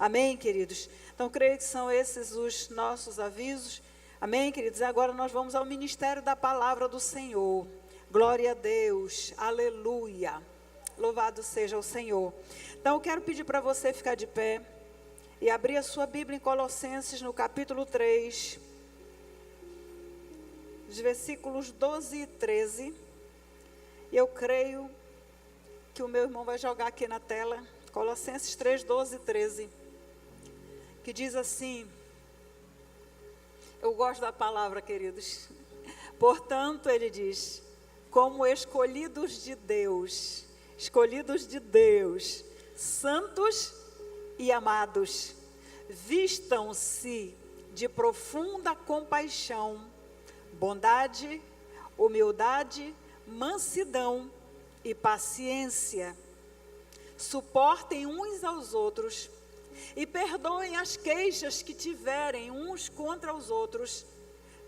Amém, queridos? Então, creio que são esses os nossos avisos. Amém, queridos? Agora nós vamos ao ministério da palavra do Senhor. Glória a Deus, aleluia. Louvado seja o Senhor. Então, eu quero pedir para você ficar de pé e abrir a sua Bíblia em Colossenses, no capítulo 3, os versículos 12 e 13. E eu creio que o meu irmão vai jogar aqui na tela, Colossenses 3, 12 e 13. Que diz assim, eu gosto da palavra, queridos. Portanto, ele diz, como escolhidos de Deus, santos e amados, vistam-se de profunda compaixão, bondade, humildade, mansidão e paciência. Suportem uns aos outros e perdoem as queixas que tiverem uns contra os outros.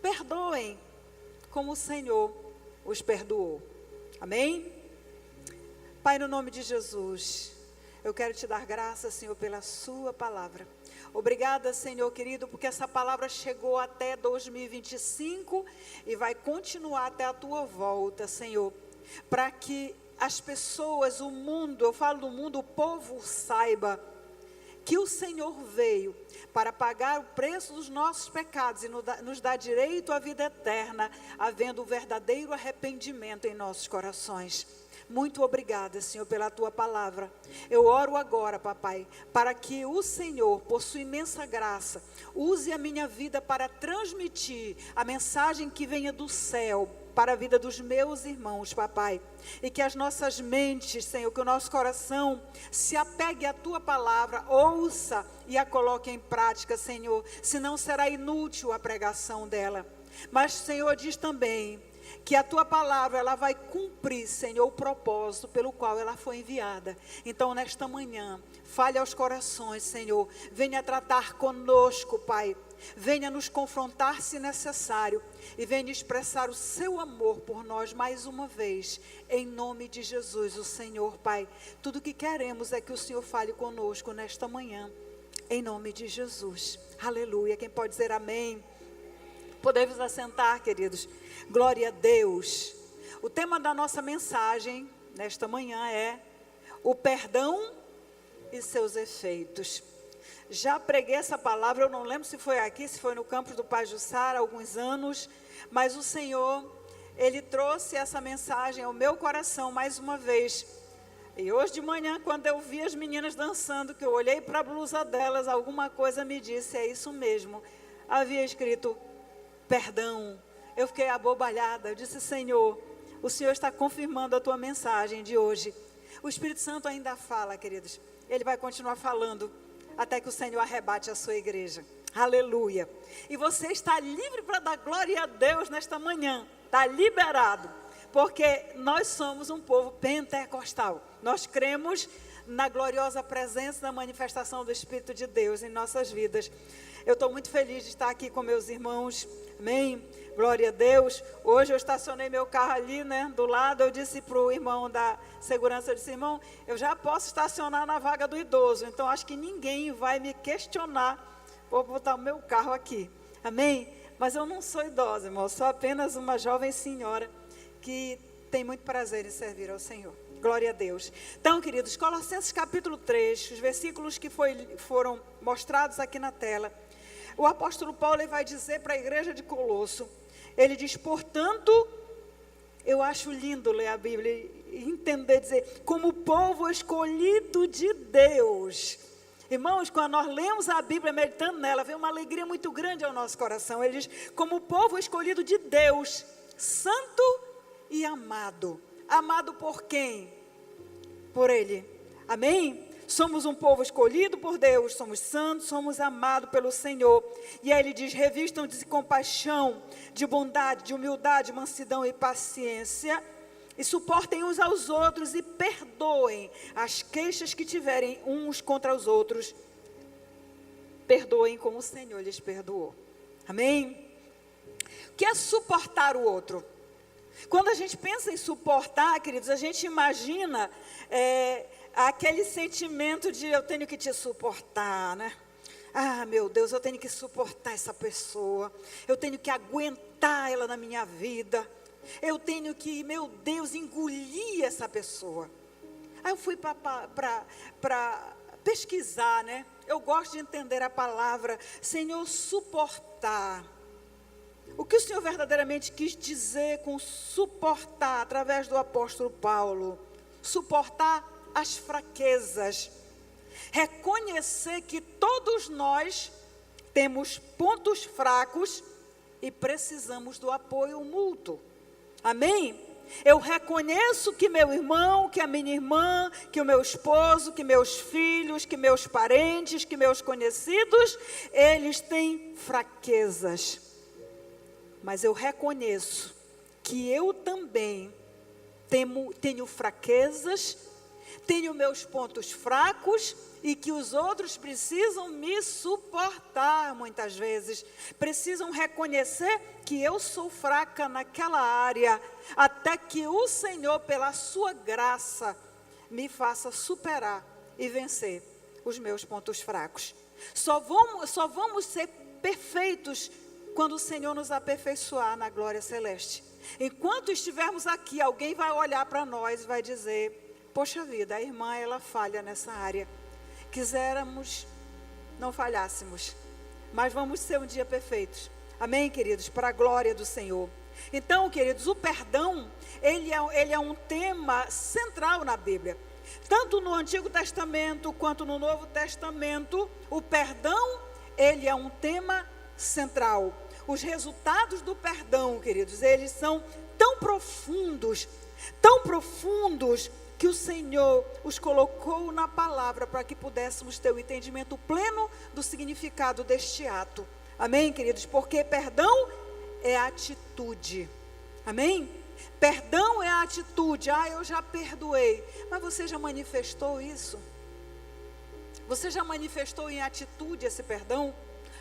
Perdoem como o Senhor os perdoou. Amém? Pai, no nome de Jesus, eu quero te dar graças, Senhor, pela sua palavra. Obrigada, Senhor querido, porque essa palavra chegou até 2025 e vai continuar até a tua volta, Senhor, para que as pessoas, o mundo, eu falo do mundo, o povo saiba que o Senhor veio para pagar o preço dos nossos pecados e nos dar direito à vida eterna, havendo o verdadeiro arrependimento em nossos corações. Muito obrigada, Senhor, pela tua palavra. Eu oro agora, papai, para que o Senhor, por sua imensa graça, use a minha vida para transmitir a mensagem que venha do céu para a vida dos meus irmãos, papai. E que as nossas mentes, Senhor, que o nosso coração se apegue à tua palavra, ouça e a coloque em prática, Senhor. Senão será inútil a pregação dela. Mas, Senhor, diz também que a tua palavra, ela vai cumprir, Senhor, o propósito pelo qual ela foi enviada. Então, nesta manhã, fale aos corações, Senhor. Venha tratar conosco, Pai. Venha nos confrontar se necessário e venha expressar o seu amor por nós mais uma vez, em nome de Jesus, o Senhor, Pai. Tudo que queremos é que o Senhor fale conosco nesta manhã, em nome de Jesus. Aleluia. Quem pode dizer amém? Podemos assentar, queridos. Glória a Deus. O tema da nossa mensagem nesta manhã é o perdão e seus efeitos. Já preguei essa palavra, eu não lembro se foi aqui, se foi no campus do Pajuçara, há alguns anos, mas o Senhor, Ele trouxe essa mensagem ao meu coração mais uma vez. E hoje de manhã, quando eu vi as meninas dançando, que eu olhei para a blusa delas, alguma coisa me disse, é isso mesmo. Havia escrito, perdão. Eu fiquei abobalhada, eu disse, Senhor, o Senhor está confirmando a tua mensagem de hoje. O Espírito Santo ainda fala, queridos, Ele vai continuar falando, até que o Senhor arrebate a sua igreja. Aleluia. E você está livre para dar glória a Deus nesta manhã. Está liberado. Porque nós somos um povo pentecostal. Nós cremos na gloriosa presença, na manifestação do Espírito de Deus em nossas vidas. Eu estou muito feliz de estar aqui com meus irmãos. Amém? Glória a Deus. Hoje eu estacionei meu carro ali, né, do lado. Eu disse para o irmão da segurança, eu disse, irmão, eu já posso estacionar na vaga do idoso. Então acho que ninguém vai me questionar por botar o meu carro aqui. Amém? Mas eu não sou idosa, irmão. Eu sou apenas uma jovem senhora que tem muito prazer em servir ao Senhor. Glória a Deus. Então, queridos, Colossenses capítulo 3, os versículos que foram mostrados aqui na tela. O apóstolo Paulo ele vai dizer para a igreja de Colosso, ele diz, portanto, eu acho lindo ler a Bíblia e entender, dizer, como povo escolhido de Deus. Irmãos, quando nós lemos a Bíblia, meditando nela, vem uma alegria muito grande ao nosso coração. Ele diz, como povo escolhido de Deus, santo e amado. Amado por quem? Por Ele. Amém? Somos um povo escolhido por Deus, somos santos, somos amados pelo Senhor. E aí ele diz, revistam de compaixão, de bondade, de humildade, mansidão e paciência. E suportem uns aos outros e perdoem as queixas que tiverem uns contra os outros. Perdoem como o Senhor lhes perdoou. Amém? O que é suportar o outro? Quando a gente pensa em suportar, queridos, a gente imagina aquele sentimento de eu tenho que te suportar, né? Ah, meu Deus, eu tenho que suportar essa pessoa, eu tenho que aguentar ela na minha vida, eu tenho que, meu Deus, engolir essa pessoa. Aí eu fui para pesquisar, né? Eu gosto de entender a palavra, Senhor, suportar. O que o Senhor verdadeiramente quis dizer com suportar, através do apóstolo Paulo? Suportar as fraquezas. Reconhecer que todos nós temos pontos fracos e precisamos do apoio mútuo. Amém? Eu reconheço que meu irmão, que a minha irmã, que o meu esposo, que meus filhos, que meus parentes, que meus conhecidos, eles têm fraquezas. Mas eu reconheço que eu também tenho fraquezas, tenho meus pontos fracos e que os outros precisam me suportar muitas vezes. Precisam reconhecer que eu sou fraca naquela área, até que o Senhor, pela sua graça, me faça superar e vencer os meus pontos fracos. Só vamos ser perfeitos quando o Senhor nos aperfeiçoar na glória celeste. Enquanto estivermos aqui, alguém vai olhar para nós e vai dizer: poxa vida, a irmã, ela falha nessa área. Quiséramos, não falhássemos, mas vamos ser um dia perfeitos. Amém, queridos? Para a glória do Senhor. Então, queridos, o perdão, ele é um tema central na Bíblia. Tanto no Antigo Testamento quanto no Novo Testamento, o perdão, ele é um tema central. Os resultados do perdão, queridos, eles são tão profundos, que o Senhor os colocou na palavra para que pudéssemos ter o entendimento pleno do significado deste ato. Amém, queridos? Porque perdão é atitude. Amém? Perdão é atitude. Ah, eu já perdoei. Mas você já manifestou isso? Você já manifestou em atitude esse perdão?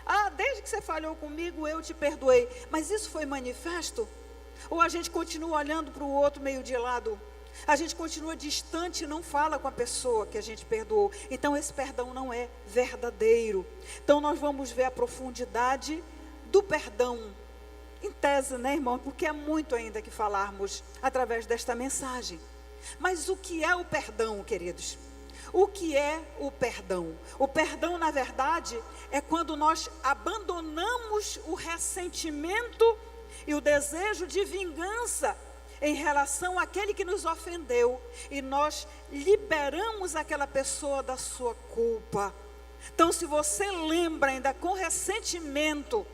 Ah, desde que você falhou comigo, eu te perdoei. Mas isso foi manifesto? Ou a gente continua olhando para o outro meio de lado? A gente continua distante e não fala com a pessoa que a gente perdoou. Então esse perdão não é verdadeiro. Então nós vamos ver a profundidade do perdão. Em tese, né, irmão? Porque é muito ainda que falarmos através desta mensagem. Mas o que é o perdão, queridos? O que é o perdão? O perdão, na verdade, é quando nós abandonamos o ressentimento e o desejo de vingança em relação àquele que nos ofendeu, e nós liberamos aquela pessoa da sua culpa. Então, se você lembra ainda com ressentimento,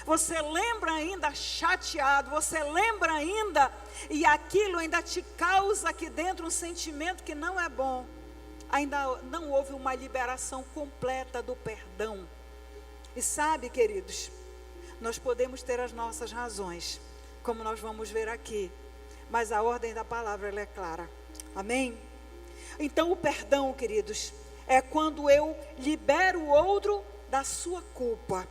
você lembra ainda chateado, você lembra ainda, e aquilo ainda te causa aqui dentro um sentimento que não é bom, ainda não houve uma liberação completa do perdão. E sabe, queridos, nós podemos ter as nossas razões, como nós vamos ver aqui, mas a ordem da palavra, ela é clara. Amém? Então o perdão, queridos, é quando eu libero o outro da sua culpa.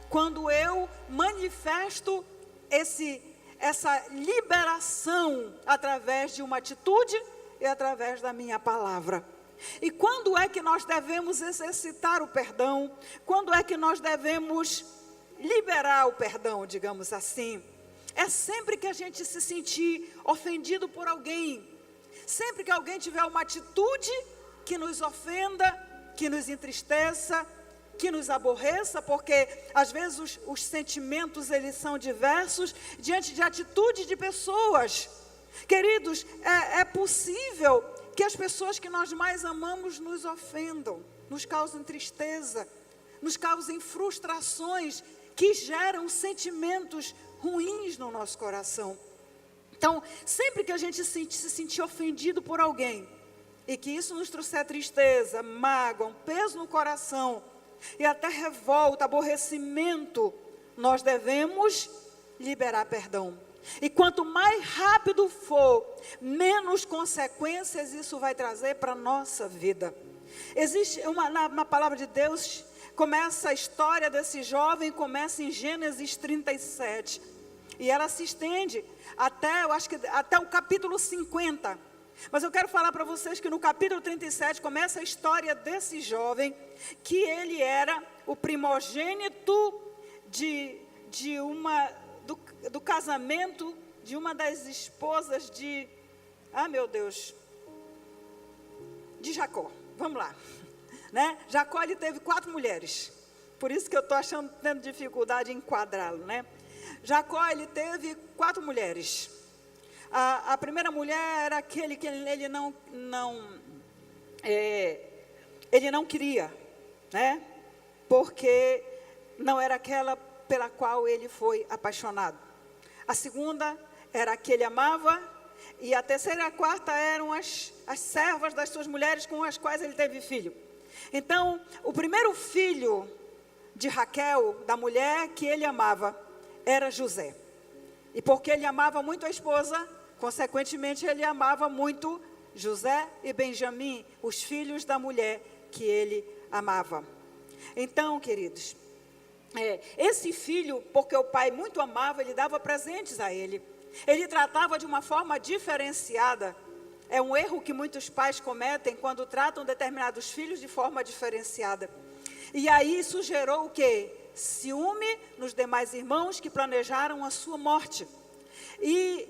Quando eu manifesto essa liberação através de uma atitude e através da minha palavra. E quando é que nós devemos exercitar o perdão? Quando é que nós devemos liberar o perdão, digamos assim? É sempre que a gente se sentir ofendido por alguém. Sempre que alguém tiver uma atitude que nos ofenda, que nos entristeça, que nos aborreça, porque às vezes os sentimentos, eles são diversos diante de atitudes de pessoas. Queridos, é possível que as pessoas que nós mais amamos nos ofendam, nos causem tristeza, nos causem frustrações que geram sentimentos ruins no nosso coração. Então, sempre que a gente se sentir ofendido por alguém, e que isso nos trouxer tristeza, mágoa, um peso no coração, e até revolta, aborrecimento, nós devemos liberar perdão. E quanto mais rápido for, menos consequências isso vai trazer para a nossa vida. Existe na palavra de Deus, começa a história desse jovem, começa em Gênesis 37. E ela se estende até o capítulo 50. Mas eu quero falar para vocês que no capítulo 37 começa a história desse jovem, que ele era o primogênito do casamento de uma das esposas de Jacó. Vamos lá, né? Jacó, ele teve 4 mulheres, por isso que eu estou tendo dificuldade em enquadrá-lo, né? Jacó, ele teve 4 mulheres. A primeira mulher era aquele que ele não queria, né? Porque não era aquela pela qual ele foi apaixonado. A segunda era a que ele amava, e a terceira e a quarta eram as servas das suas mulheres com as quais ele teve filho. Então, o primeiro filho de Raquel, da mulher que ele amava, era José. E porque ele amava muito a esposa, consequentemente ele amava muito José e Benjamim, os filhos da mulher que ele amava. Então, queridos, esse filho, porque o pai muito amava, ele dava presentes a ele. Ele tratava de uma forma diferenciada. É um erro que muitos pais cometem quando tratam determinados filhos de forma diferenciada. E aí isso gerou o quê? Ciúme nos demais irmãos que planejaram a sua morte. E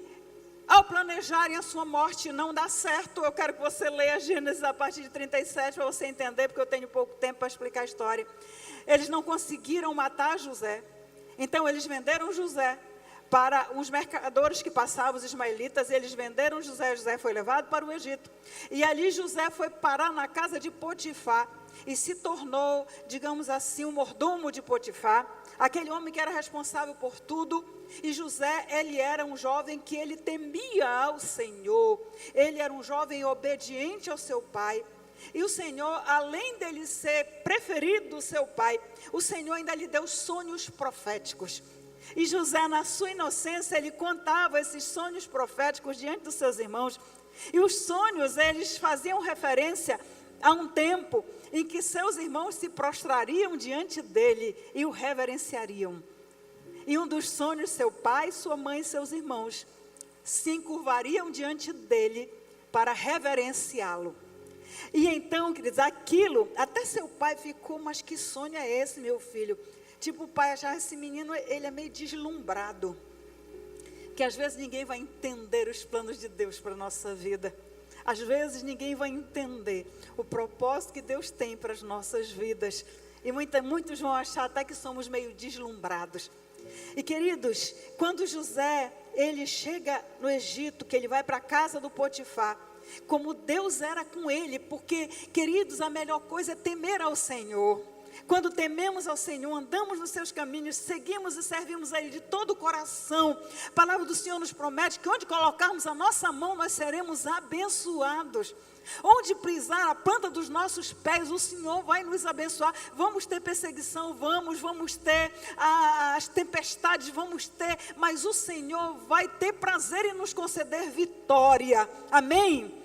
ao planejarem a sua morte não dá certo. Eu quero que você leia Gênesis a partir de 37 para você entender, porque eu tenho pouco tempo para explicar a história. Eles não conseguiram matar José. Então eles venderam José para os mercadores que passavam, os ismaelitas. Eles venderam José. José foi levado para o Egito. E ali José foi parar na casa de Potifar e se tornou, digamos assim, um mordomo de Potifar, aquele homem que era responsável por tudo. E José, ele era um jovem que ele temia ao Senhor. Ele era um jovem obediente ao seu pai. E o Senhor, além dele ser preferido do seu pai, o Senhor ainda lhe deu sonhos proféticos. E José, na sua inocência, ele contava esses sonhos proféticos diante dos seus irmãos. E os sonhos, eles faziam referência a um tempo em que seus irmãos se prostrariam diante dele e o reverenciariam. E um dos sonhos, seu pai, sua mãe e seus irmãos se encurvariam diante dele para reverenciá-lo. E então, queridos, aquilo, até seu pai ficou, mas que sonho é esse, meu filho? Tipo, o pai achava, esse menino, ele é meio deslumbrado. Que às vezes ninguém vai entender os planos de Deus para a nossa vida. Às vezes ninguém vai entender o propósito que Deus tem para as nossas vidas. E muitos vão achar até que somos meio deslumbrados. E queridos, quando José, ele chega no Egito, que ele vai para a casa do Potifar, como Deus era com ele, porque, queridos, a melhor coisa é temer ao Senhor. Quando tememos ao Senhor, andamos nos seus caminhos, seguimos e servimos a Ele de todo o coração. A palavra do Senhor nos promete que onde colocarmos a nossa mão, nós seremos abençoados. Onde pisar a planta dos nossos pés, o Senhor vai nos abençoar. Vamos ter perseguição, vamos ter as tempestades, vamos ter, mas o Senhor vai ter prazer em nos conceder vitória. Amém?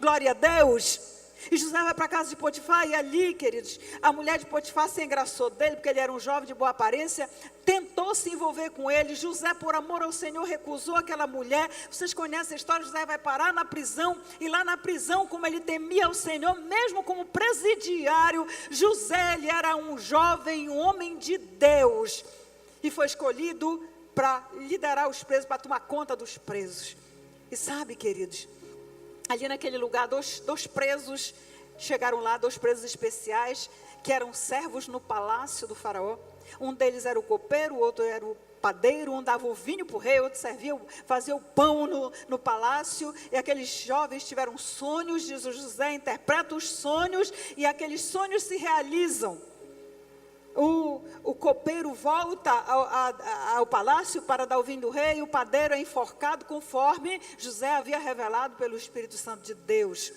Glória a Deus. E José vai para a casa de Potifar, e ali, queridos, a mulher de Potifar se engraçou dele, porque ele era um jovem de boa aparência, tentou se envolver com ele. José, por amor ao Senhor, recusou aquela mulher. Vocês conhecem a história. José vai parar na prisão, e lá na prisão, como ele temia ao Senhor, mesmo como presidiário, José, ele era um jovem, um homem de Deus, e foi escolhido para liderar os presos, para tomar conta dos presos. E sabe, queridos, ali naquele lugar, dois presos chegaram lá, 2 presos especiais, que eram servos no palácio do faraó. Um deles era o copeiro, o outro era o padeiro. Um dava o vinho para o rei, o outro fazia o pão no palácio. E aqueles jovens tiveram sonhos. José interpreta os sonhos, e aqueles sonhos se realizam. O copeiro volta ao palácio para dar o vinho do rei. O padeiro é enforcado conforme José havia revelado pelo Espírito Santo de Deus.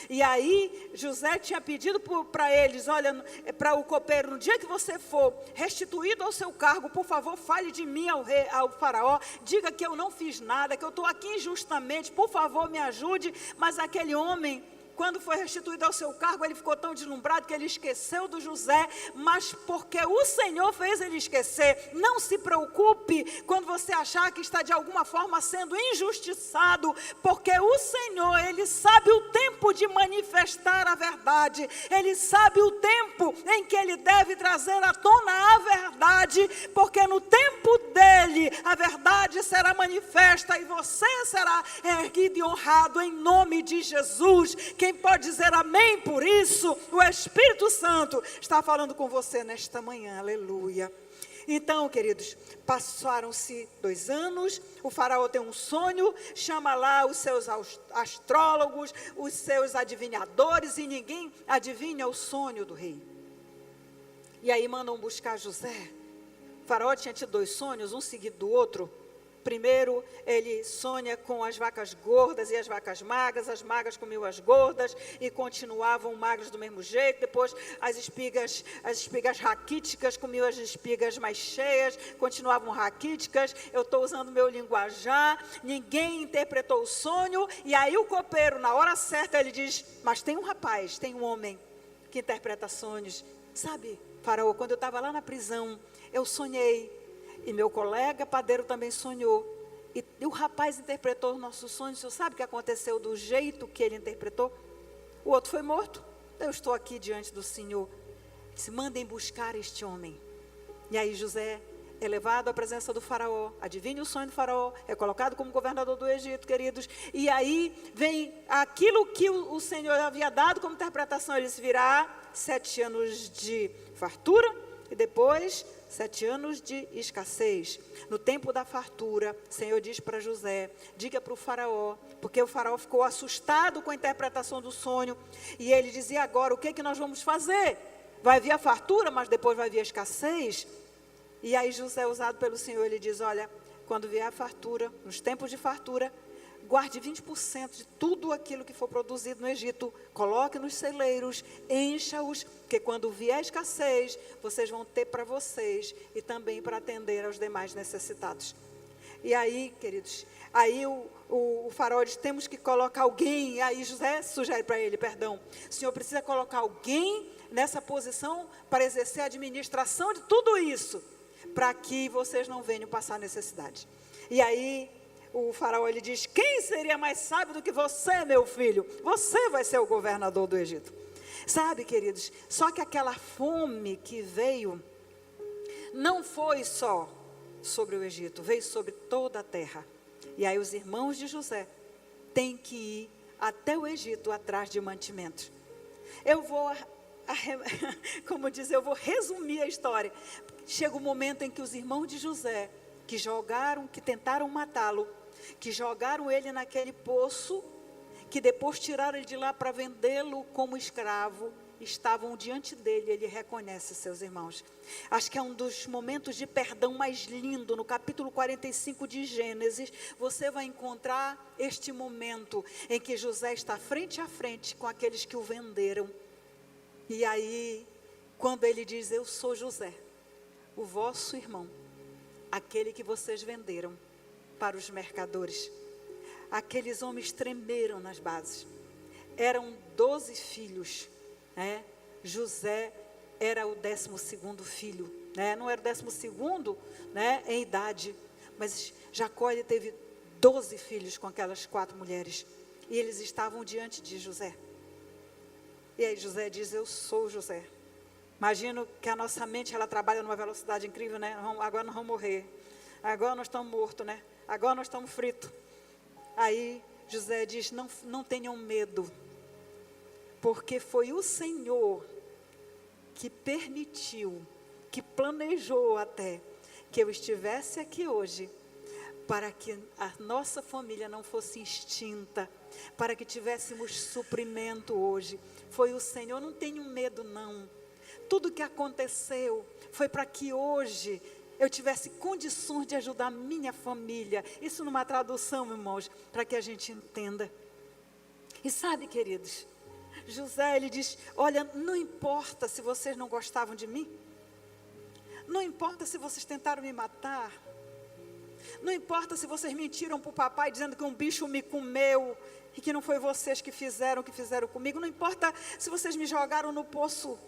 E aí José tinha pedido para eles, olha, para o copeiro, no dia que você for restituído ao seu cargo, por favor, fale de mim ao faraó, diga que eu não fiz nada, que eu estou aqui injustamente, por favor, me ajude. Mas aquele homem, quando foi restituído ao seu cargo, ele ficou tão deslumbrado que ele esqueceu do José, mas porque o Senhor fez ele esquecer. Não se preocupe quando você achar que está de alguma forma sendo injustiçado, porque o Senhor, Ele sabe o tempo de manifestar a verdade, Ele sabe o tempo em que Ele deve trazer à tona a verdade, porque no tempo dEle a verdade será manifesta e você será erguido e honrado em nome de Jesus. Quem pode dizer amém por isso? O Espírito Santo está falando com você nesta manhã, aleluia. Então, queridos, passaram-se 2 anos, o faraó tem um sonho, chama lá os seus astrólogos, os seus adivinhadores, e ninguém adivinha o sonho do rei. E aí mandam buscar José. O faraó tinha tido 2 sonhos, um seguido do outro. Primeiro, ele sonha com as vacas gordas e as vacas magras, as magras comiam as gordas e continuavam magras do mesmo jeito. Depois, as espigas raquíticas comiam as espigas mais cheias, continuavam raquíticas. Eu estou usando meu linguajar, ninguém interpretou o sonho. E aí o copeiro, na hora certa, ele diz, mas tem um rapaz, tem um homem que interpreta sonhos. Sabe, faraó, quando eu estava lá na prisão, eu sonhei. E meu colega padeiro também sonhou. E o rapaz interpretou os nossos sonhos. O senhor sabe o que aconteceu do jeito que ele interpretou? O outro foi morto. Eu estou aqui diante do Senhor. Se mandem buscar este homem. E aí José é levado à presença do faraó. Adivinhe o sonho do faraó. É colocado como governador do Egito, queridos. E aí vem aquilo que o Senhor havia dado como interpretação. Ele se virá 7 anos de fartura e depois 7 anos de escassez. No tempo da fartura, o Senhor diz para José, diga para o faraó, porque o faraó ficou assustado com a interpretação do sonho, e ele dizia agora, o que é que nós vamos fazer? Vai vir a fartura, mas depois vai vir a escassez? E aí José, usado pelo Senhor, ele diz, olha, quando vier a fartura, nos tempos de fartura, guarde 20% de tudo aquilo que for produzido no Egito, coloque nos celeiros, encha-os, porque quando vier a escassez, vocês vão ter para vocês e também para atender aos demais necessitados. E aí, queridos, aí o faraó diz, temos que colocar alguém, aí José sugere para ele, o senhor precisa colocar alguém nessa posição para exercer a administração de tudo isso, para que vocês não venham passar necessidade. E aí, o faraó, ele diz, quem seria mais sábio do que você, meu filho? Você vai ser o governador do Egito. Sabe, queridos, só que aquela fome que veio, não foi só sobre o Egito, veio sobre toda a terra. E aí os irmãos de José têm que ir até o Egito atrás de mantimentos. Eu vou, como diz, eu vou resumir a história. Chega o momento em que os irmãos de José, que tentaram matá-lo, que jogaram ele naquele poço, que depois tiraram ele de lá para vendê-lo como escravo, estavam diante dele, ele reconhece seus irmãos. Acho que é um dos momentos de perdão mais lindo, no capítulo 45 de Gênesis, você vai encontrar este momento, em que José está frente a frente com aqueles que o venderam, e aí, quando ele diz, eu sou José, o vosso irmão, aquele que vocês venderam para os mercadores. Aqueles homens tremeram nas bases. Eram 12 filhos, né? José era o 12º filho, né? Não era o 12º, né, em idade, mas Jacó, ele teve 12 filhos com aquelas 4 mulheres, e eles estavam diante de José. E aí José diz, eu sou José. Imagino que a nossa mente, ela trabalha numa velocidade incrível, né? Agora nós vamos morrer, agora nós estamos mortos, né? Agora nós estamos fritos. Aí José diz, não tenham medo, porque foi o Senhor que permitiu, que planejou até, que eu estivesse aqui hoje, para que a nossa família não fosse extinta, para que tivéssemos suprimento hoje. Foi o Senhor, não tenham medo não. Tudo que aconteceu foi para que hoje eu tivesse condições de ajudar a minha família. Isso numa tradução, irmãos, para que a gente entenda. E sabe, queridos, José, ele diz, olha, não importa se vocês não gostavam de mim, não importa se vocês tentaram me matar, não importa se vocês mentiram para o papai dizendo que um bicho me comeu, e que não foi vocês que fizeram comigo. Não importa se vocês me jogaram no poço,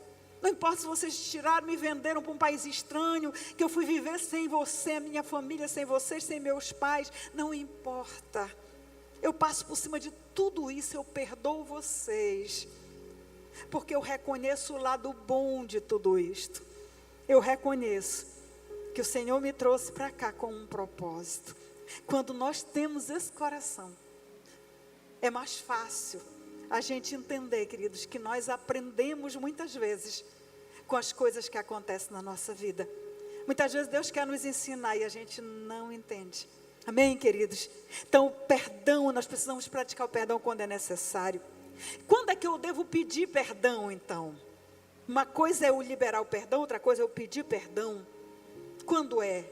não importa se vocês tiraram, me venderam para um país estranho, que eu fui viver sem você, minha família sem vocês, sem meus pais, não importa. Eu passo por cima de tudo isso, eu perdoo vocês, porque eu reconheço o lado bom de tudo isto. Eu reconheço que o Senhor me trouxe para cá com um propósito. Quando nós temos esse coração, é mais fácil a gente entender, queridos, que nós aprendemos muitas vezes com as coisas que acontecem na nossa vida. Muitas vezes Deus quer nos ensinar e a gente não entende. Amém, queridos? Então, o perdão, nós precisamos praticar o perdão quando é necessário. Quando é que eu devo pedir perdão, então? Uma coisa é eu liberar o perdão, outra coisa é eu pedir perdão. Quando é?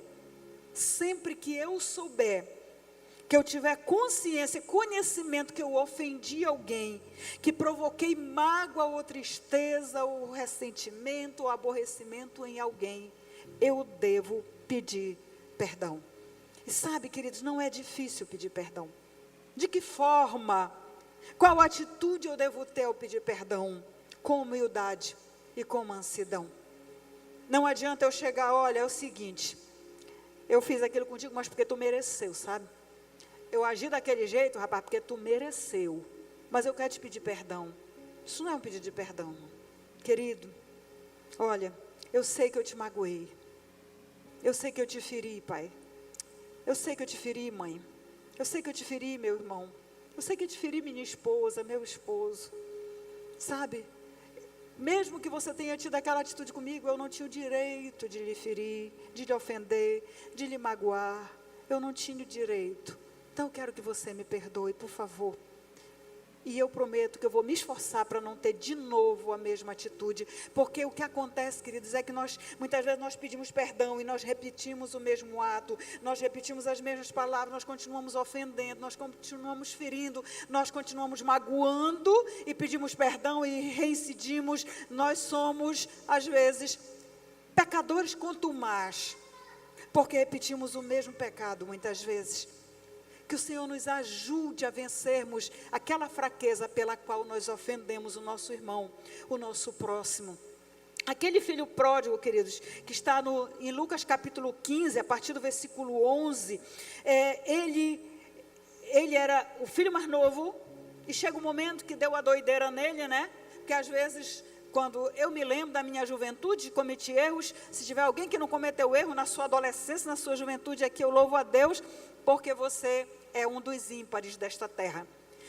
Sempre que eu souber, que eu tiver consciência, conhecimento que eu ofendi alguém, que provoquei mágoa ou tristeza, ou ressentimento, ou aborrecimento em alguém, eu devo pedir perdão. E sabe, queridos, não é difícil pedir perdão. De que forma? Qual atitude eu devo ter ao pedir perdão? Com humildade e com mansidão. Não adianta eu chegar, olha, é o seguinte, eu fiz aquilo contigo, mas porque tu mereceu, sabe? Eu agi daquele jeito, rapaz, porque tu mereceu. Mas eu quero te pedir perdão. Isso não é um pedido de perdão. Querido, olha, eu sei que eu te magoei. Eu sei que eu te feri, pai. Eu sei que eu te feri, mãe. Eu sei que eu te feri, meu irmão. Eu sei que eu te feri, minha esposa, meu esposo. Sabe? Mesmo que você tenha tido aquela atitude comigo, eu não tinha o direito de lhe ferir, de lhe ofender, de lhe magoar. Eu não tinha o direito. Então eu quero que você me perdoe, por favor. E eu prometo que eu vou me esforçar para não ter de novo a mesma atitude. Porque o que acontece, queridos, é que muitas vezes nós pedimos perdão e nós repetimos o mesmo ato, nós repetimos as mesmas palavras, nós continuamos ofendendo, nós continuamos ferindo, nós continuamos magoando e pedimos perdão e reincidimos. Nós somos, às vezes, pecadores contumaz, porque repetimos o mesmo pecado muitas vezes. Que o Senhor nos ajude a vencermos aquela fraqueza pela qual nós ofendemos o nosso irmão, o nosso próximo. Aquele filho pródigo, queridos, que está em Lucas capítulo 15, a partir do versículo 11, ele era o filho mais novo, e chega um momento que deu a doideira nele, né? Porque às vezes, quando eu me lembro da minha juventude, cometi erros. Se tiver alguém que não cometeu erro na sua adolescência, na sua juventude, aqui eu louvo a Deus, porque você é um dos ímpares desta terra.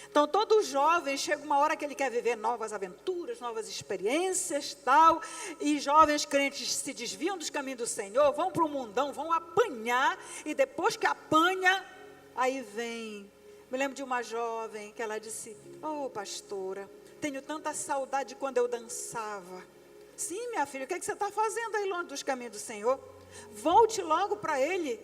Então, todo jovem, chega uma hora que ele quer viver novas aventuras, novas experiências, tal, e jovens crentes se desviam dos caminhos do Senhor, vão para o mundão, vão apanhar, e depois que apanha, aí vem. Me lembro de uma jovem que ela disse, pastora, tenho tanta saudade de quando eu dançava. Sim, minha filha, o que você está fazendo aí longe dos caminhos do Senhor? Volte logo para Ele,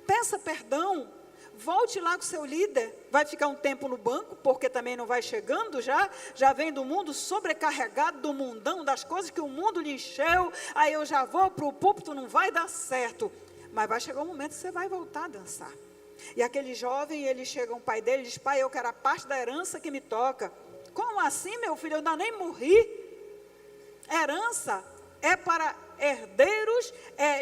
peça perdão, volte lá com o seu líder, vai ficar um tempo no banco, porque também não vai chegando já vem do mundo sobrecarregado, do mundão, das coisas que o mundo lhe encheu, aí eu já vou para o púlpito, não vai dar certo, mas vai chegar um momento que você vai voltar a dançar. E aquele jovem, ele chega um pai dele, diz, pai, eu quero a parte da herança que me toca. Como assim, meu filho, eu ainda nem morri? Herança é para herdeiros,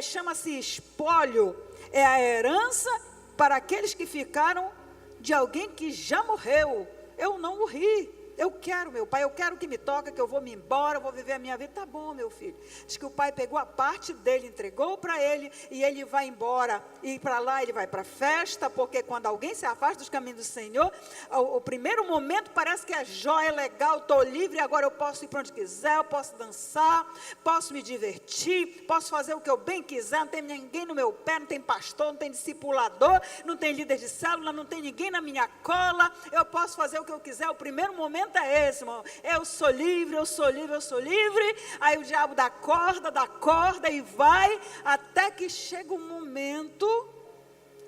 chama-se espólio, é a herança para aqueles que ficaram de alguém que já morreu. Eu não morri, eu quero, meu pai, eu quero que me toque, que eu vou me embora, eu vou viver a minha vida. Tá bom, meu filho. Diz que o pai pegou a parte dele, entregou para ele, e ele vai embora, e para lá ele vai para a festa, porque quando alguém se afasta dos caminhos do Senhor, o primeiro momento parece que é jóia, legal, estou livre, agora eu posso ir para onde quiser, eu posso dançar, posso me divertir, posso fazer o que eu bem quiser, não tem ninguém no meu pé, não tem pastor, não tem discipulador, não tem líder de célula, não tem ninguém na minha cola, eu posso fazer o que eu quiser. O primeiro momento é esse, irmão. Eu sou livre, eu sou livre, eu sou livre. Aí o diabo dá corda e vai, até que chega um momento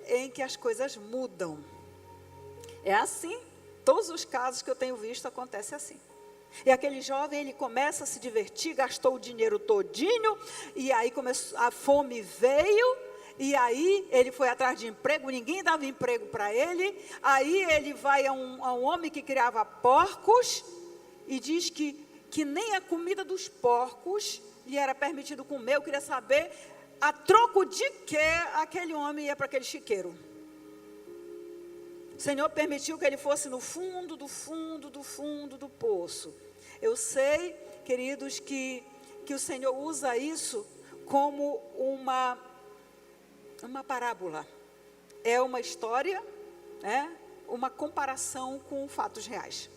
em que as coisas mudam. É assim, todos os casos que eu tenho visto acontece assim. E aquele jovem, ele começa a se divertir, gastou o dinheiro todinho, e aí a fome veio, E aí ele foi atrás de emprego, ninguém dava emprego para ele. Aí ele vai a um homem que criava porcos e diz que nem a comida dos porcos lhe era permitido comer. Eu queria saber a troco de que aquele homem ia para aquele chiqueiro. O Senhor permitiu que ele fosse no fundo do poço. Eu sei, queridos, que o Senhor usa isso como uma parábola. É uma história, uma comparação com fatos reais.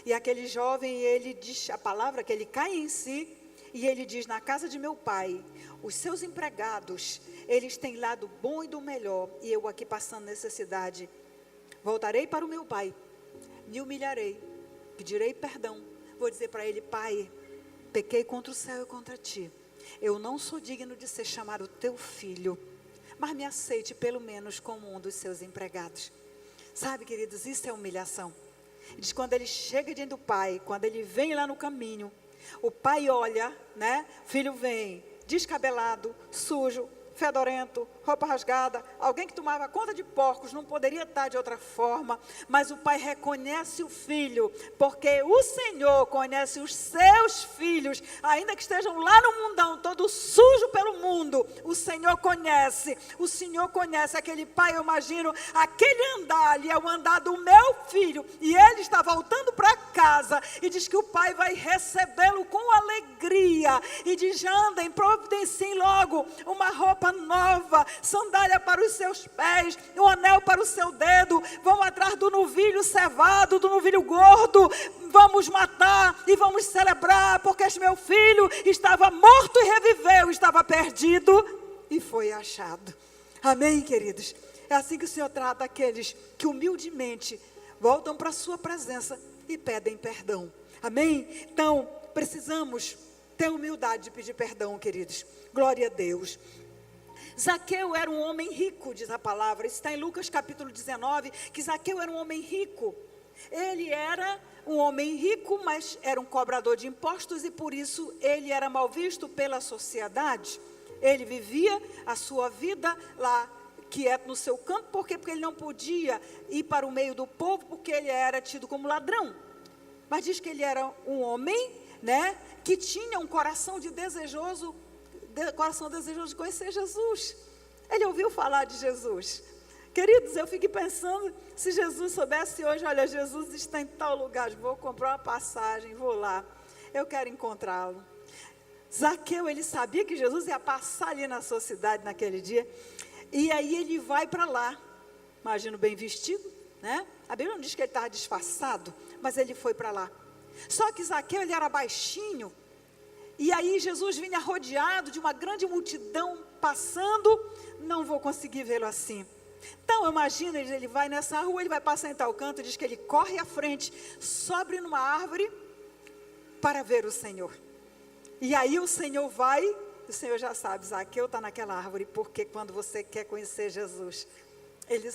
E aquele jovem, ele diz a palavra que ele cai em si, e ele diz: na casa de meu pai, os seus empregados, eles têm lá do bom e do melhor, e eu aqui passando necessidade. Voltarei para o meu pai, me humilharei, pedirei perdão, vou dizer para ele: pai, pequei contra o céu e contra ti, eu não sou digno de ser chamado teu filho, mas me aceite pelo menos como um dos seus empregados. Sabe, queridos, isso é humilhação. Diz, quando ele chega diante do pai, quando ele vem lá no caminho, o pai olha, o filho vem descabelado, sujo, fedorento, roupa rasgada, alguém que tomava conta de porcos, não poderia estar de outra forma, mas o pai reconhece o filho, porque o Senhor conhece os seus filhos, ainda que estejam lá no mundão, todo sujo pelo mundo, o Senhor conhece aquele pai. Eu imagino, aquele andar ali é o andar do meu filho, e ele está voltando para casa, e diz que o pai vai recebê-lo com alegria, e diz: andem, providenciem logo uma roupa nova, sandália para os seus pés, um anel para o seu dedo, vão atrás do novilho cevado, do novilho gordo, vamos matar e vamos celebrar, porque este meu filho estava morto e reviveu, estava perdido e foi achado. Amém, queridos? É assim que o Senhor trata aqueles que humildemente voltam para a sua presença e pedem perdão. Amém? Então, precisamos ter humildade de pedir perdão, queridos. Glória a Deus. Zaqueu era um homem rico, diz a palavra. Isso está em Lucas capítulo 19, que Zaqueu era um homem rico. Ele era um homem rico, mas era um cobrador de impostos, e por isso ele era mal visto pela sociedade. Ele vivia a sua vida lá, quieto no seu canto. Por quê? Porque ele não podia ir para o meio do povo, porque ele era tido como ladrão. Mas diz que ele era um homem, que tinha um coração desejoso de conhecer Jesus. Ele ouviu falar de Jesus. Queridos, eu fiquei pensando, se Jesus soubesse hoje: olha, Jesus está em tal lugar, vou comprar uma passagem, vou lá, eu quero encontrá-lo. Zaqueu, ele sabia que Jesus ia passar ali na sua cidade naquele dia, e aí ele vai para lá, imagino bem vestido, A Bíblia não diz que ele estava disfarçado, mas ele foi para lá. Só que Zaqueu, ele era baixinho, e aí Jesus vinha rodeado de uma grande multidão passando, não vou conseguir vê-lo assim. Então, imagina, ele vai nessa rua, ele vai passar em tal canto, diz que ele corre à frente, sobe numa árvore para ver o Senhor. E aí o Senhor vai, o Senhor já sabe: Zaqueu está naquela árvore, porque quando você quer conhecer Jesus, Ele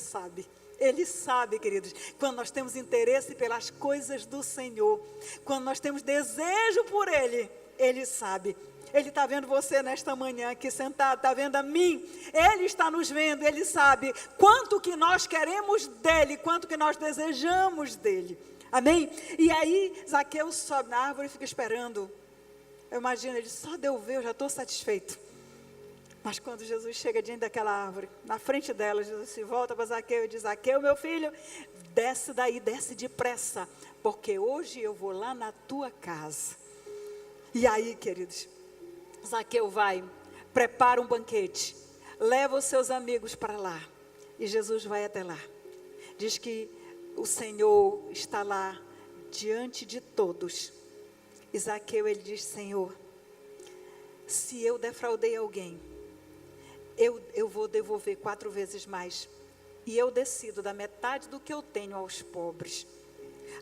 sabe, queridos, quando nós temos interesse pelas coisas do Senhor, quando nós temos desejo por Ele, Ele sabe. Ele está vendo você nesta manhã aqui sentado, está vendo a mim, Ele está nos vendo, Ele sabe quanto que nós queremos dEle, quanto que nós desejamos dEle, amém? E aí Zaqueu sobe na árvore e fica esperando. Eu imagino, ele: só de eu ver, eu já estou satisfeito. Mas quando Jesus chega diante daquela árvore, na frente dela, Jesus se volta para Zaqueu e diz: Zaqueu, meu filho, desce daí, desce depressa, porque hoje eu vou lá na tua casa. E aí, queridos, Zaqueu vai, prepara um banquete, leva os seus amigos para lá, e Jesus vai até lá. Diz que o Senhor está lá, diante de todos. E Zaqueu, ele diz: Senhor, se eu defraudei alguém, eu vou devolver 4 vezes mais, e eu decido dar metade do que eu tenho aos pobres.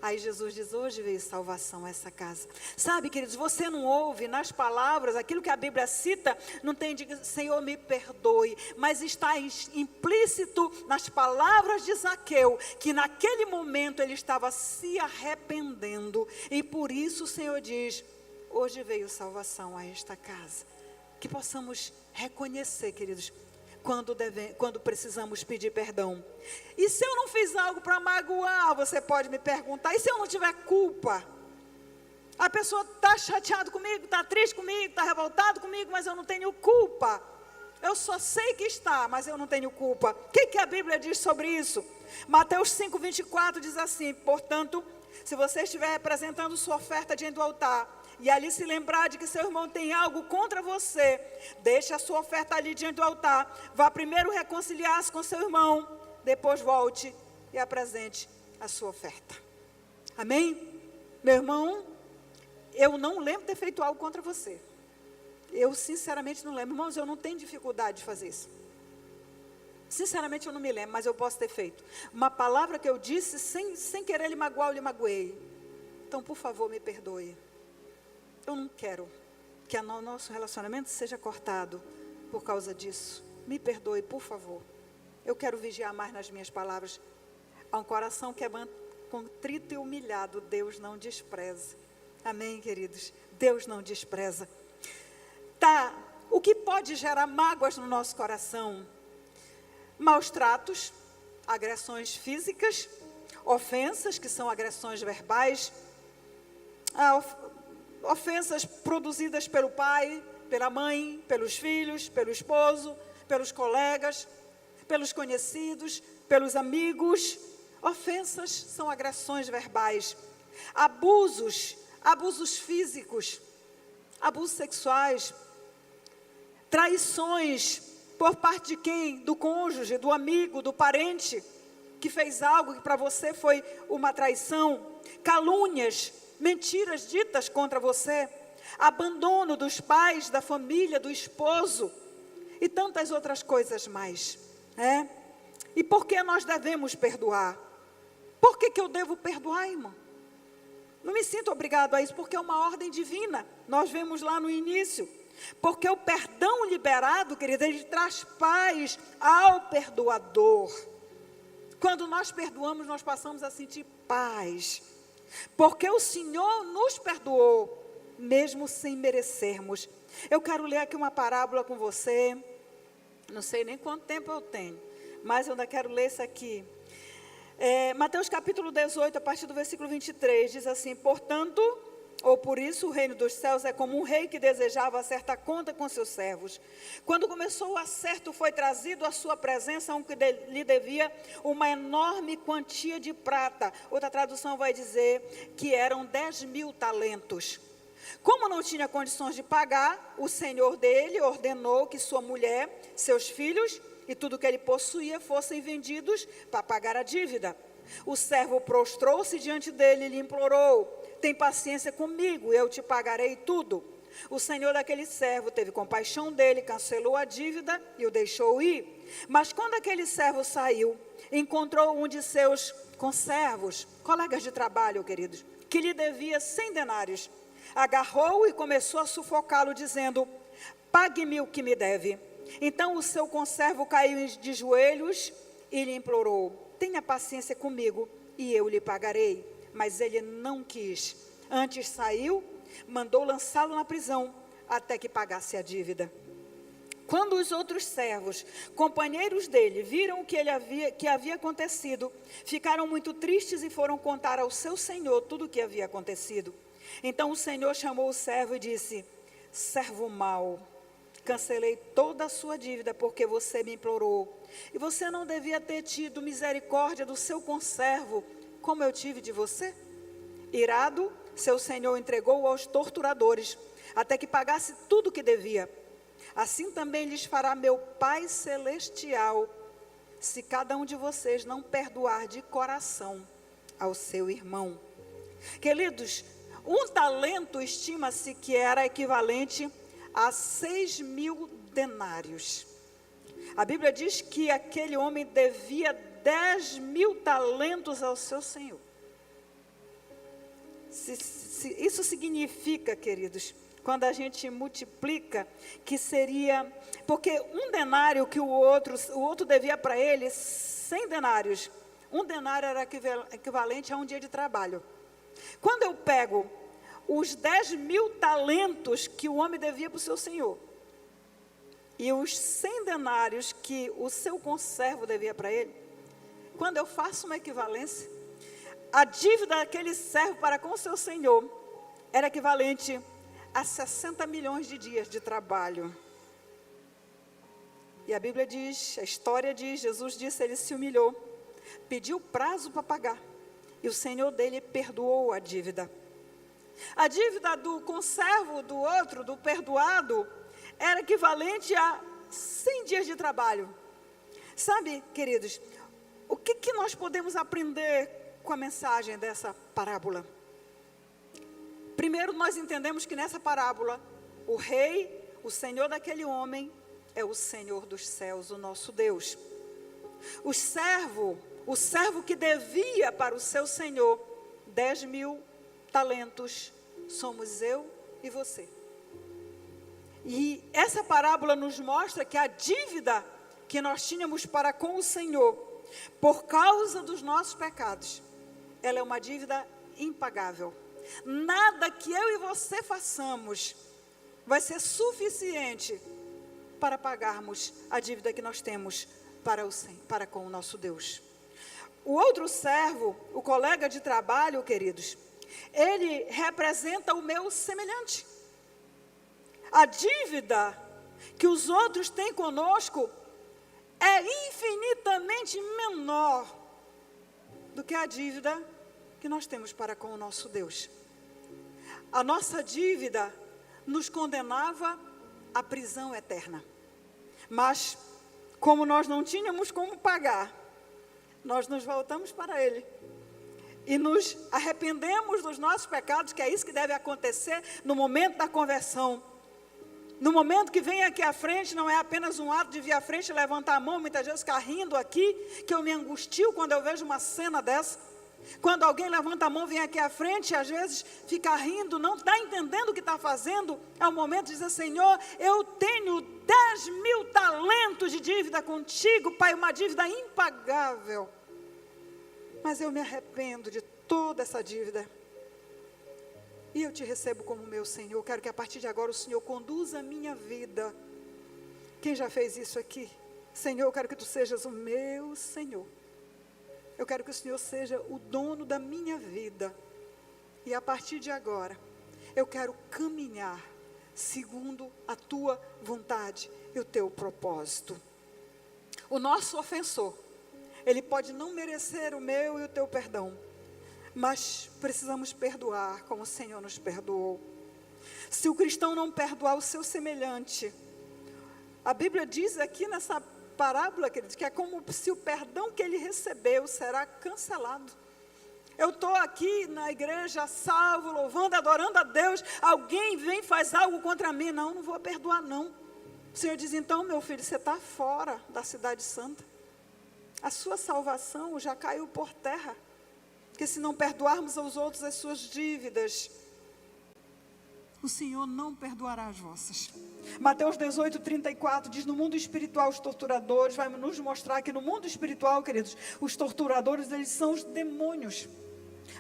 Aí Jesus diz: hoje veio salvação a essa casa. Sabe, queridos, você não ouve nas palavras aquilo que a Bíblia cita, não tem de Senhor me perdoe, mas está implícito nas palavras de Zaqueu, que naquele momento ele estava se arrependendo, e por isso o Senhor diz: hoje veio salvação a esta casa. Que possamos reconhecer, queridos, quando precisamos pedir perdão. E se eu não fiz algo para magoar, você pode me perguntar, e se eu não tiver culpa? A pessoa está chateada comigo, está triste comigo, está revoltada comigo, mas eu não tenho culpa. Eu só sei que está, mas eu não tenho culpa. O que a Bíblia diz sobre isso? Mateus 5:24 diz assim: portanto, se você estiver representando sua oferta diante do altar, e ali se lembrar de que seu irmão tem algo contra você, deixe a sua oferta ali diante do altar, vá primeiro reconciliar-se com seu irmão, depois volte e apresente a sua oferta. Amém? Meu irmão, eu não lembro de ter feito algo contra você. Eu sinceramente não lembro. Irmãos, eu não tenho dificuldade de fazer isso. Sinceramente eu não me lembro, mas eu posso ter feito. Uma palavra que eu disse sem querer lhe magoar, eu lhe magoei. Então, por favor, me perdoe. Eu não quero que o nosso relacionamento seja cortado por causa disso. Me perdoe, por favor. Eu quero vigiar mais nas minhas palavras. Há um coração que é contrito e humilhado, Deus não despreza. Amém, queridos? Deus não despreza. Tá, o que pode gerar mágoas no nosso coração? Maus tratos, agressões físicas, ofensas, que são agressões verbais, ofensas produzidas pelo pai, pela mãe, pelos filhos, pelo esposo, pelos colegas, pelos conhecidos, pelos amigos. Ofensas são agressões verbais. Abusos físicos, abusos sexuais, traições por parte de quem? Do cônjuge, do amigo, do parente, que fez algo que para você foi uma traição. Calúnias, mentiras ditas contra você, abandono dos pais, da família, do esposo e tantas outras coisas mais. E por que nós devemos perdoar? Por que eu devo perdoar, irmão? Não me sinto obrigado a isso, porque é uma ordem divina. Nós vemos lá no início. Porque o perdão liberado, querido, ele traz paz ao perdoador. Quando nós perdoamos, nós passamos a sentir paz. Porque o Senhor nos perdoou, mesmo sem merecermos. Eu quero ler aqui uma parábola com você. Não sei nem quanto tempo eu tenho, mas eu ainda quero ler isso aqui. Mateus capítulo 18, a partir do versículo 23, diz assim: portanto, ou por isso o reino dos céus é como um rei que desejava acertar conta com seus servos. Quando começou o acerto, foi trazido à sua presença um que lhe devia uma enorme quantia de prata. Outra tradução vai dizer que eram 10.000 talentos. Como não tinha condições de pagar, o senhor dele ordenou que sua mulher, seus filhos e tudo que ele possuía fossem vendidos para pagar a dívida. O servo prostrou-se diante dele e lhe implorou: tem paciência comigo, eu te pagarei tudo. O senhor daquele servo teve compaixão dele, cancelou a dívida e o deixou ir. Mas quando aquele servo saiu, encontrou um de seus conservos, colegas de trabalho, queridos, que lhe devia 100 denários. Agarrou-o e começou a sufocá-lo, dizendo: pague-me o que me deve. Então o seu conservo caiu de joelhos e lhe implorou: tenha paciência comigo e eu lhe pagarei. Mas ele não quis. Antes saiu, mandou lançá-lo na prisão, até que pagasse a dívida. Quando os outros servos, companheiros dele, viram o que havia acontecido, ficaram muito tristes e foram contar ao seu senhor tudo o que havia acontecido. Então o senhor chamou o servo e disse: servo mau, cancelei toda a sua dívida porque você me implorou. E você não devia ter tido misericórdia do seu conservo, como eu tive de você? Irado, seu senhor entregou-o aos torturadores, até que pagasse tudo o que devia. Assim também lhes fará meu Pai Celestial, se cada um de vocês não perdoar de coração ao seu irmão. Queridos, um talento estima-se que era equivalente a 6.000 denários. A Bíblia diz que aquele homem devia 10.000 talentos ao seu senhor. Isso significa, queridos, quando a gente multiplica, que seria, porque um denário que o outro devia para ele 100 denários. Um denário era equivalente a um dia de trabalho. Quando eu pego os 10.000 talentos que o homem devia para o seu senhor, e os 100 denários que o seu conservo devia para ele, quando eu faço uma equivalência, a dívida daquele servo para com o seu senhor era equivalente a 60 milhões de dias de trabalho. E a Bíblia diz, a história diz, Jesus disse, ele se humilhou, pediu prazo para pagar, e o Senhor dele perdoou a dívida. A dívida do conservo do outro, do perdoado, era equivalente a 100 dias de trabalho. Sabe, queridos, o que nós podemos aprender com a mensagem dessa parábola? Primeiro, nós entendemos que nessa parábola, o rei, o senhor daquele homem, é o Senhor dos céus, o nosso Deus. O servo que devia para o seu senhor 10.000 talentos, somos eu e você. E essa parábola nos mostra que a dívida que nós tínhamos para com o Senhor, por causa dos nossos pecados, ela é uma dívida impagável. Nada que eu e você façamos vai ser suficiente para pagarmos a dívida que nós temos para com o nosso Deus. O outro servo, o colega de trabalho, queridos, ele representa o meu semelhante. A dívida que os outros têm conosco é infinitamente menor do que a dívida que nós temos para com o nosso Deus. A nossa dívida nos condenava à prisão eterna. Mas, como nós não tínhamos como pagar, nós nos voltamos para Ele. E nos arrependemos dos nossos pecados, que é isso que deve acontecer no momento da conversão. No momento que vem aqui à frente, não é apenas um ato de vir à frente e levantar a mão, muitas vezes ficar rindo aqui, que eu me angustio quando eu vejo uma cena dessa. Quando alguém levanta a mão, vem aqui à frente, às vezes fica rindo, não está entendendo o que está fazendo, é o momento de dizer, Senhor, eu tenho 10.000 talentos de dívida contigo, Pai, uma dívida impagável, mas eu me arrependo de toda essa dívida, e eu te recebo como meu Senhor. Eu quero que a partir de agora o Senhor conduza a minha vida. Quem já fez isso aqui? Senhor, eu quero que tu sejas o meu Senhor. Eu quero que o Senhor seja o dono da minha vida. E a partir de agora, eu quero caminhar segundo a tua vontade e o teu propósito. O nosso ofensor, ele pode não merecer o meu e o teu perdão, mas precisamos perdoar como o Senhor nos perdoou. Se o cristão não perdoar o seu semelhante, a Bíblia diz aqui nessa parábola, queridos, que é como se o perdão que ele recebeu será cancelado. Eu estou aqui na igreja, salvo, louvando, adorando a Deus, alguém vem e faz algo contra mim, não vou perdoar não. O Senhor diz, então meu filho, você está fora da cidade santa, a sua salvação já caiu por terra, porque se não perdoarmos aos outros as suas dívidas, o Senhor não perdoará as vossas. Mateus 18:34 diz, no mundo espiritual os torturadores, vai nos mostrar que no mundo espiritual, queridos, os torturadores, eles são os demônios.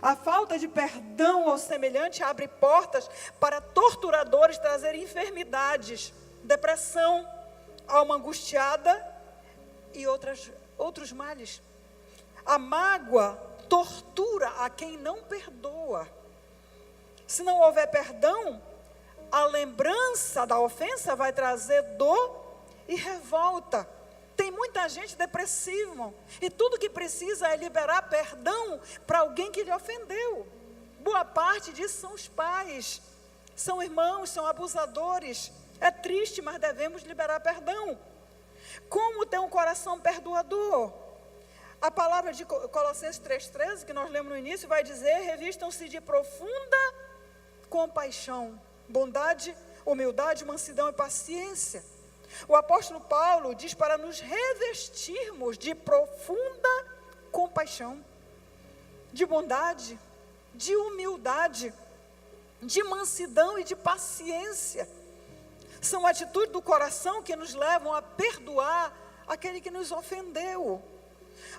A falta de perdão ao semelhante abre portas para torturadores trazerem enfermidades, depressão, alma angustiada e outros males. A mágoa tortura a quem não perdoa. Se não houver perdão, a lembrança da ofensa vai trazer dor e revolta. Tem muita gente depressiva, irmão, e tudo que precisa é liberar perdão para alguém que lhe ofendeu. Boa parte disso são os pais, são irmãos, são abusadores. É triste, mas devemos liberar perdão. Como ter um coração perdoador? A palavra de Colossenses 3,13, que nós lemos no início, vai dizer, revistam-se de profunda compaixão, bondade, humildade, mansidão e paciência. O apóstolo Paulo diz para nos revestirmos de profunda compaixão, de bondade, de humildade, de mansidão e de paciência. São atitudes do coração que nos levam a perdoar aquele que nos ofendeu.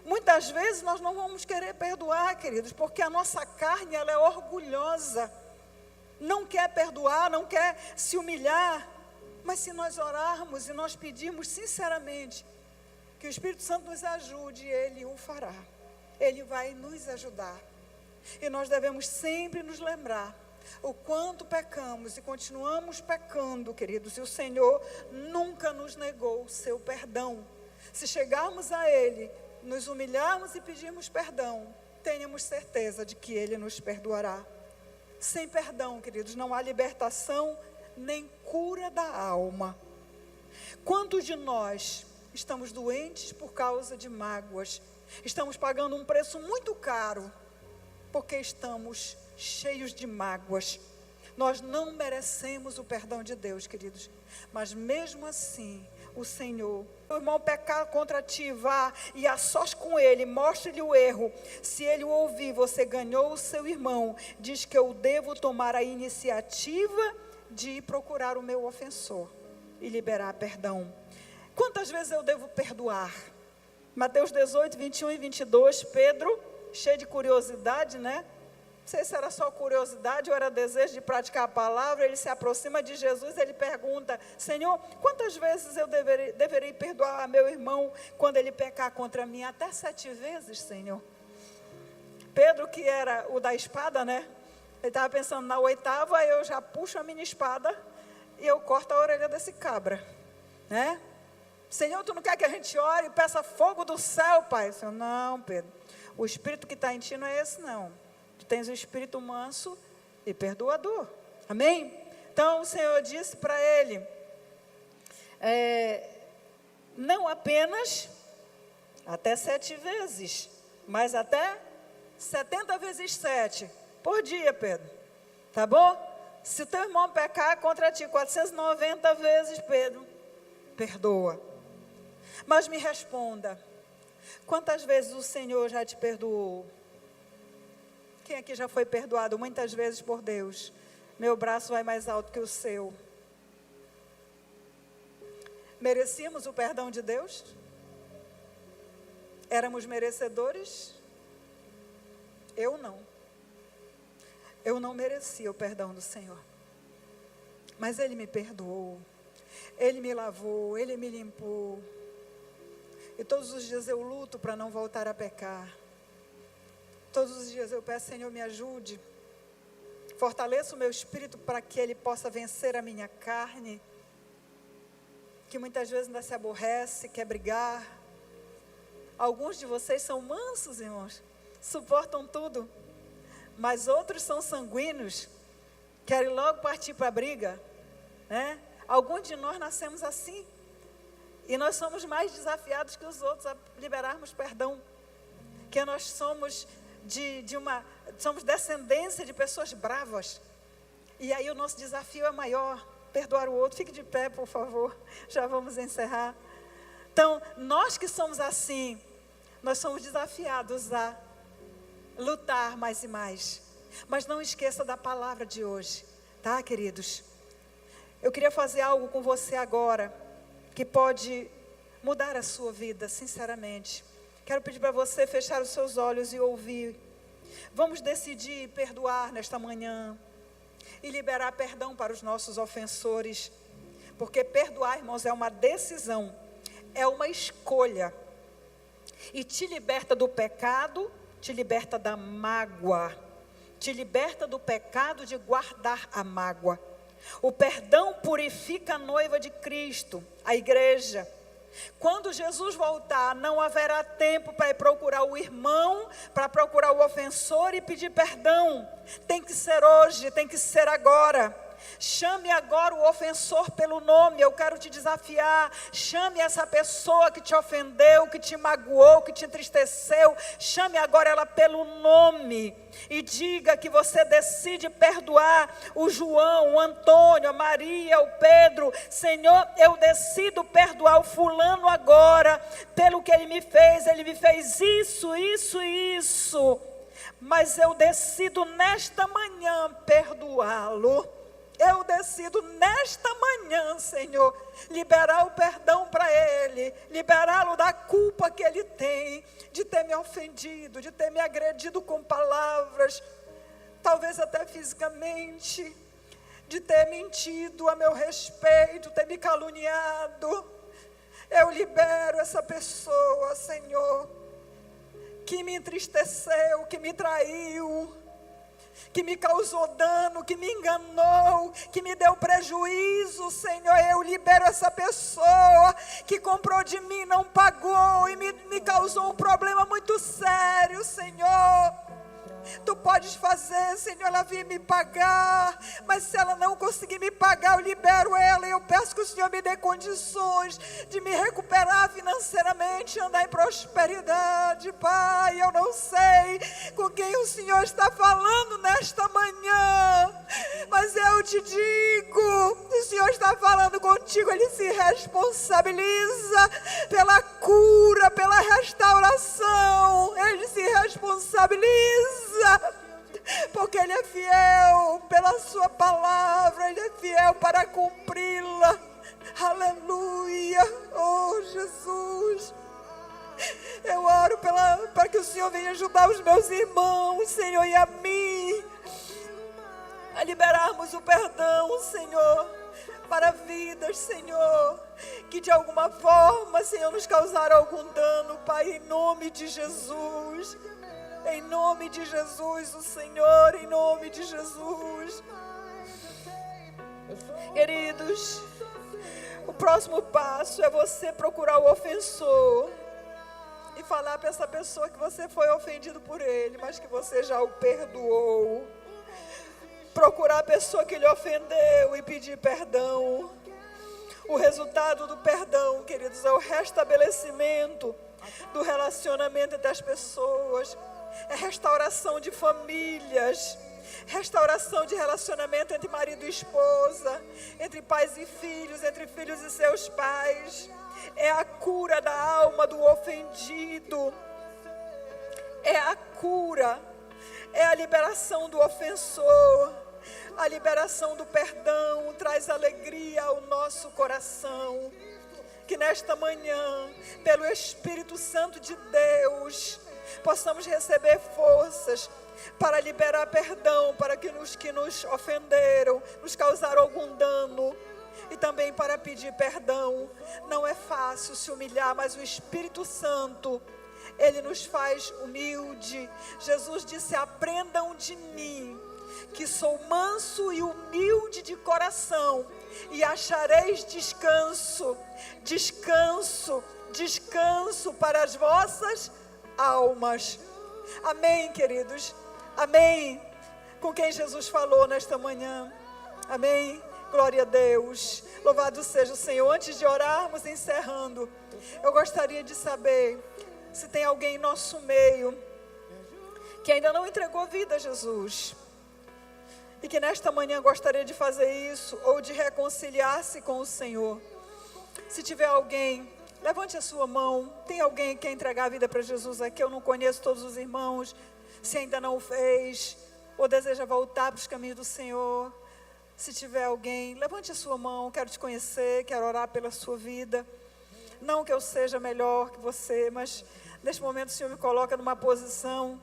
Muitas vezes nós não vamos querer perdoar, queridos, porque a nossa carne ela é orgulhosa, não quer perdoar, não quer se humilhar. Mas se nós orarmos e nós pedirmos sinceramente que o Espírito Santo nos ajude, Ele o fará. Ele vai nos ajudar. E nós devemos sempre nos lembrar o quanto pecamos e continuamos pecando, queridos. E o Senhor nunca nos negou o seu perdão. Se chegarmos a Ele, nos humilharmos e pedirmos perdão, tenhamos certeza de que Ele nos perdoará. Sem perdão, queridos, não há libertação nem cura da alma. Quantos de nós estamos doentes por causa de mágoas? Estamos pagando um preço muito caro, porque estamos cheios de mágoas. Nós não merecemos o perdão de Deus, queridos, mas mesmo assim, o Senhor, o irmão pecar contra ti, vá e a sós com ele, mostre-lhe o erro. Se ele o ouvir, você ganhou o seu irmão. Diz que eu devo tomar a iniciativa de ir procurar o meu ofensor e liberar perdão. Quantas vezes eu devo perdoar? Mateus 18, 21 e 22, Pedro, cheio de curiosidade, né? Não sei se era só curiosidade ou era desejo de praticar a palavra. Ele se aproxima de Jesus, ele pergunta: Senhor, quantas vezes eu deverei perdoar a meu irmão quando ele pecar contra mim? Até 7 vezes, Senhor. Pedro, que era o da espada, né? Ele estava pensando, na 8ª eu já puxo a minha espada e eu corto a orelha desse cabra, né? Senhor, tu não quer que a gente ore e peça fogo do céu, Pai? Senhor, não, Pedro, o espírito que está em ti não é esse, não. Tu tens o espírito manso e perdoador, amém? Então o Senhor disse para ele, não apenas até 7 vezes, mas até 70 vezes 7 por dia, Pedro, tá bom? Se teu irmão pecar contra ti 490 vezes, Pedro, perdoa. Mas me responda, quantas vezes o Senhor já te perdoou? Quem aqui já foi perdoado muitas vezes por Deus? Meu braço vai mais alto que o seu. Merecíamos o perdão de Deus? Éramos merecedores? Eu não. Eu não merecia o perdão do Senhor. Mas Ele me perdoou. Ele me lavou, Ele me limpou. E todos os dias eu luto para não voltar a pecar. Todos os dias eu peço, Senhor, me ajude. Fortaleça o meu espírito para que ele possa vencer a minha carne, que muitas vezes ainda se aborrece, quer brigar. Alguns de vocês são mansos, irmãos, suportam tudo. Mas outros são sanguíneos, querem logo partir para a briga, né? Alguns de nós nascemos assim. E nós somos mais desafiados que os outros a liberarmos perdão. Que nós somos somos descendência de pessoas bravas. E aí o nosso desafio é maior, perdoar o outro. Fique de pé, por favor, já vamos encerrar. Então, nós que somos assim, nós somos desafiados a lutar mais e mais. Mas não esqueça da palavra de hoje, tá, queridos? Eu queria fazer algo com você agora, que pode mudar a sua vida, sinceramente. Quero pedir para você fechar os seus olhos e ouvir. Vamos decidir perdoar nesta manhã e liberar perdão para os nossos ofensores. Porque perdoar, irmãos, é uma decisão, é uma escolha. E te liberta do pecado, te liberta da mágoa, te liberta do pecado de guardar a mágoa. O perdão purifica a noiva de Cristo, a igreja. Quando Jesus voltar, não haverá tempo para ir procurar o irmão, para procurar o ofensor e pedir perdão. Tem que ser hoje, tem que ser agora. Chame agora o ofensor pelo nome. Eu quero te desafiar. Chame essa pessoa que te ofendeu, que te magoou, que te entristeceu. Chame agora ela pelo nome e diga que você decide perdoar o João, o Antônio, a Maria, o Pedro. Senhor, eu decido perdoar o fulano agora pelo que ele me fez. Ele me fez isso, isso e isso. Mas eu decido nesta manhã perdoá-lo. Eu decido nesta manhã, Senhor, liberar o perdão para ele, liberá-lo da culpa que ele tem, de ter me ofendido, de ter me agredido com palavras, talvez até fisicamente, de ter mentido a meu respeito, ter me caluniado. Eu libero essa pessoa, Senhor, que me entristeceu, que me traiu, que me causou dano, que me enganou, que me deu prejuízo, Senhor. Eu libero essa pessoa que comprou de mim, não pagou e me causou um problema muito sério, Senhor. Tu podes fazer, Senhor, ela vir me pagar, mas se ela não conseguir me pagar, eu libero ela e eu peço que o Senhor me dê condições de me recuperar financeiramente, andar em prosperidade, Pai. Eu não sei com quem o Senhor está falando nesta manhã, mas eu te digo, o Senhor está falando contigo, Ele se responsabiliza pela cura, pela restauração, Ele se responsabiliza, porque Ele é fiel pela sua palavra, Ele é fiel para cumpri-la. Aleluia, oh Jesus. Eu oro para que o Senhor venha ajudar os meus irmãos, Senhor, e a mim, a liberarmos o perdão, Senhor, para vidas, Senhor, que de alguma forma, Senhor, nos causaram algum dano, Pai, em nome de Jesus. Em nome de Jesus, o Senhor, em nome de Jesus. Queridos, o próximo passo é você procurar o ofensor e falar para essa pessoa que você foi ofendido por ele, mas que você já o perdoou. Procurar a pessoa que lhe ofendeu e pedir perdão. O resultado do perdão, queridos, é o restabelecimento do relacionamento entre as pessoas. É restauração de famílias, restauração de relacionamento entre marido e esposa, entre pais e filhos, entre filhos e seus pais. É a cura da alma do ofendido. É a cura, é a liberação do ofensor. A liberação do perdão traz alegria ao nosso coração. Que nesta manhã, pelo Espírito Santo de Deus, possamos receber forças para liberar perdão para os que nos ofenderam, nos causaram algum dano, e também para pedir perdão. Não é fácil se humilhar, mas o Espírito Santo, Ele nos faz humilde. Jesus disse: aprendam de mim, que sou manso e humilde de coração, e achareis descanso, descanso, descanso para as vossas almas. Amém, queridos? Amém? Com quem Jesus falou nesta manhã? Amém? Glória a Deus. Louvado seja o Senhor. Antes de orarmos, encerrando, eu gostaria de saber se tem alguém em nosso meio que ainda não entregou a vida a Jesus e que nesta manhã gostaria de fazer isso ou de reconciliar-se com o Senhor. Se tiver alguém, levante a sua mão. Tem alguém que quer entregar a vida para Jesus aqui? Eu não conheço todos os irmãos. Se ainda não o fez, ou deseja voltar para os caminhos do Senhor, se tiver alguém, levante a sua mão. Quero te conhecer, quero orar pela sua vida. Não que eu seja melhor que você, mas neste momento o Senhor me coloca numa posição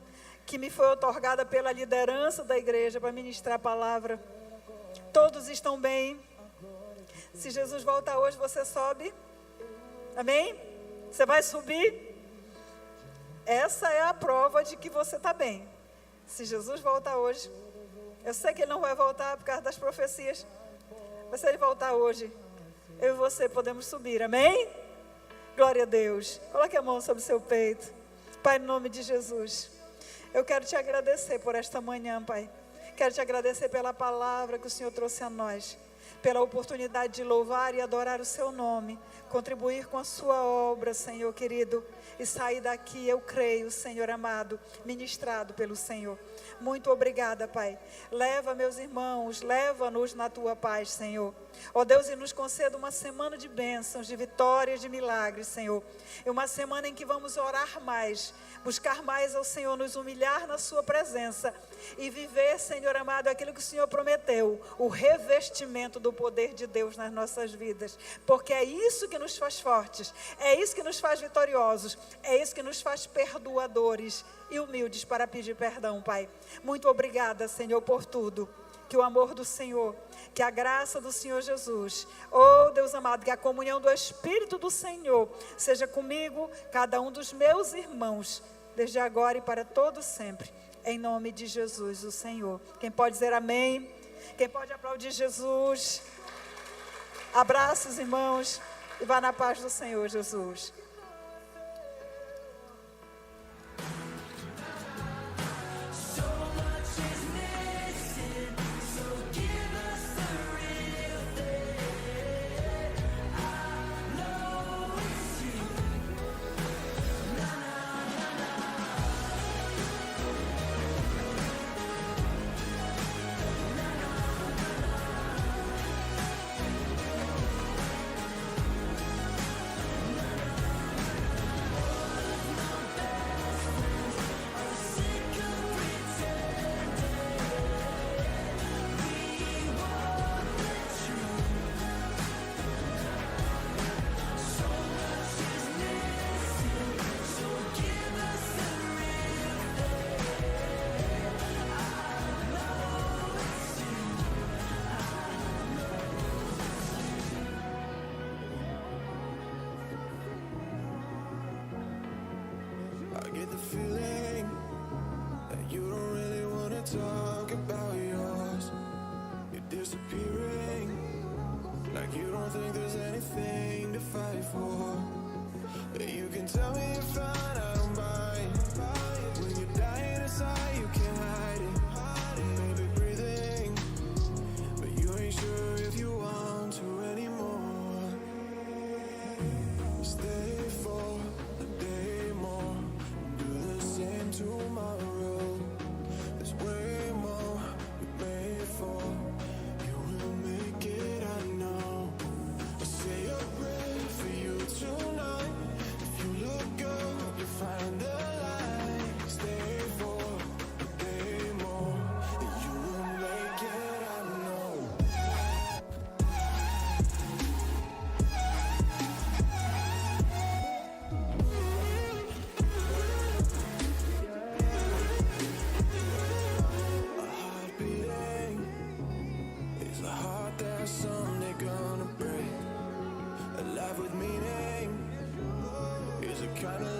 que me foi otorgada pela liderança da igreja para ministrar a palavra. Todos estão bem? Se Jesus voltar hoje, você sobe? Amém? Você vai subir? Essa é a prova de que você está bem. Se Jesus voltar hoje, eu sei que Ele não vai voltar por causa das profecias, mas se Ele voltar hoje, eu e você podemos subir, amém? Glória a Deus. Coloque a mão sobre o seu peito. Pai, em nome de Jesus, eu quero te agradecer por esta manhã, Pai. Quero te agradecer pela palavra que o Senhor trouxe a nós, pela oportunidade de louvar e adorar o seu nome, contribuir com a sua obra, Senhor querido, e sair daqui, eu creio, Senhor amado, ministrado pelo Senhor. Muito obrigada, Pai. Leva meus irmãos, leva-nos na tua paz, Senhor. Ó Deus, e nos conceda uma semana de bênçãos, de vitórias, de milagres, Senhor. E uma semana em que vamos orar mais, buscar mais ao Senhor, nos humilhar na sua presença e viver, Senhor amado, aquilo que o Senhor prometeu, o revestimento do poder de Deus nas nossas vidas, porque é isso que nos faz fortes, é isso que nos faz vitoriosos, é isso que nos faz perdoadores e humildes para pedir perdão, Pai. Muito obrigada, Senhor, por tudo. que o amor do Senhor, que a graça do Senhor Jesus, oh Deus amado, que a comunhão do Espírito do Senhor seja comigo, cada um dos meus irmãos, desde agora e para todo sempre, em nome de Jesus, o Senhor. Quem pode dizer amém? Quem pode aplaudir Jesus? Abraça os irmãos e vá na paz do Senhor Jesus. Feeling that you don't really want to talk about yours. You're disappearing, like you don't think there's anything to fight for. But you can tell me you're fine, I don't mind. When you're dying inside, you can't hide it. Maybe breathing, but you ain't sure if you want to anymore. Stay for a day more. Tomorrow, there's way more we made for. You will make it, I know. I say a prayer for you tonight. If you look up, you'll find the light. Stay for a day more, and you will make it, I know. Someday gonna break. A life with meaning is a kind of